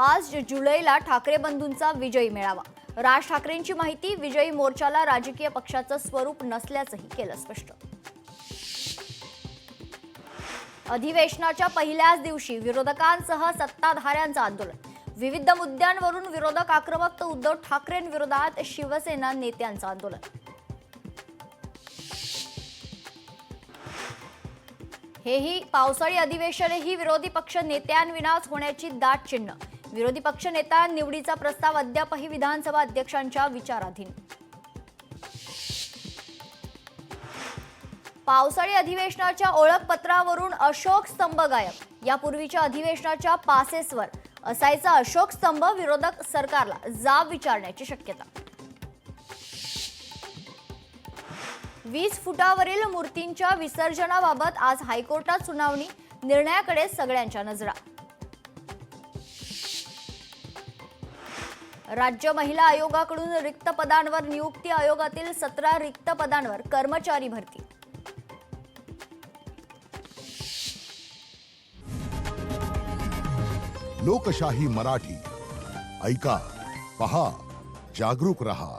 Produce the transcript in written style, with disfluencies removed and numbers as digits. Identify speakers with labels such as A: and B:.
A: 5 जुलैला ठाकरे बंधूंचा विजयी मेळावा। राज ठाकरेंची माहिती, विजयी मोर्चाला राजकीय पक्षाचं स्वरूप नसल्याचंही केलं स्पष्ट। अधिवेशनाच्या पहिल्याच दिवशी विरोधकांसह सत्ताधाऱ्यांचं आंदोलन। विविध मुद्द्यांवरून विरोधक आक्रमक, तर उद्धव ठाकरेंविरोधात शिवसेना नेत्यांचं आंदोलन। हेही पावसाळी अधिवेशनही विरोधी पक्ष नेत्यांविनाच होण्याची दाट चिन्ह। विरोधी पक्ष नेता निवडीचा प्रस्ताव अद्यापही विधानसभा अध्यक्षांच्या विचाराधीन। पावसाळी अधिवेशनाच्या ओळखपत्रावरून अशोक स्तंभ गायब। यापूर्वीच्या अधिवेशनाच्या पासेसवर असायचा अशोक स्तंभ, विरोधक सरकारला जाब विचारण्याची शक्यता। 20 फुटावरील मूर्तींच्या विसर्जनाबाबत आज हायकोर्टात सुनावणी। निर्णयाकडे सगळ्यांच्या नजरा। राज्य महिला आयोगाकडून रिक्त पदांवर नियुक्ती। आयोगातील 17 रिक्त पदांवर कर्मचारी भरती।
B: लोकशाही मराठी ऐका, पहा, जागरूक रहा।